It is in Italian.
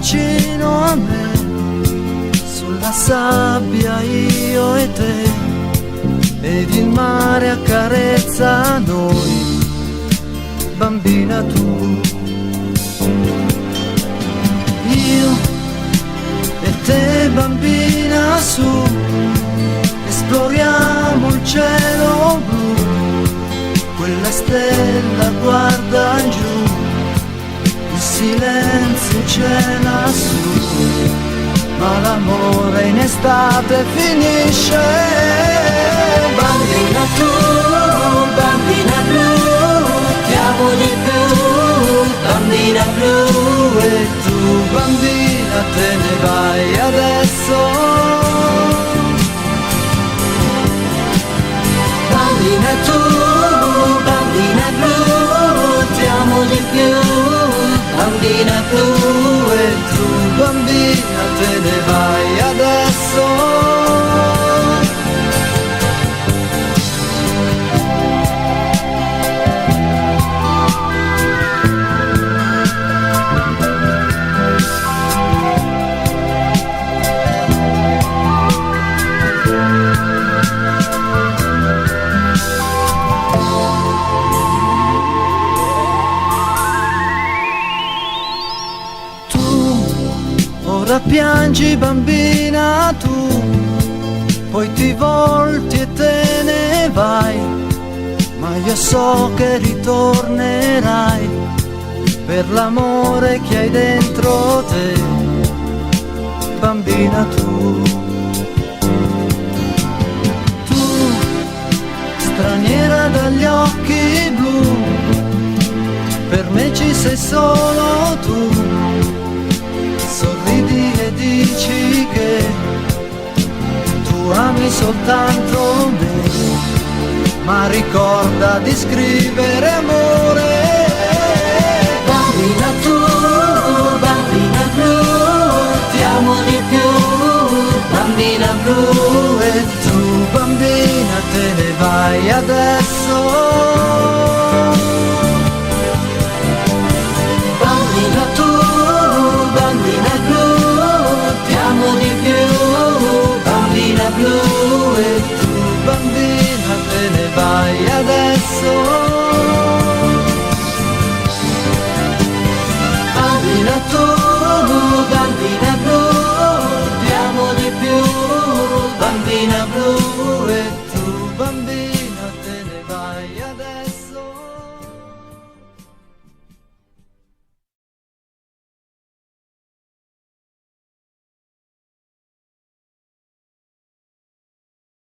vicino a me, sulla sabbia io e te, ed il mare accarezza noi, bambina tu. Io e te bambina su, esploriamo il cielo blu, quella stella guarda giù, il silenzio c'è lassù, ma l'amore in estate finisce. Bambina tu, bambina blu, ti amo di più, bambina blu, e tu bambina te ne vai adesso. Bambina tu, bambina blu, ti amo di più, bambina blu, e tu bambina te ne vai adesso. Ora piangi bambina tu, poi ti volti e te ne vai, ma io so che ritornerai per l'amore che hai dentro te, bambina tu. Tu, straniera dagli occhi blu, per me ci sei solo tu, sorridi e dici che tu ami soltanto me, ma ricorda di scrivere amore. Bambina tu, bambina blu, ti amo di più, bambina blu, e tu bambina te ne vai adesso.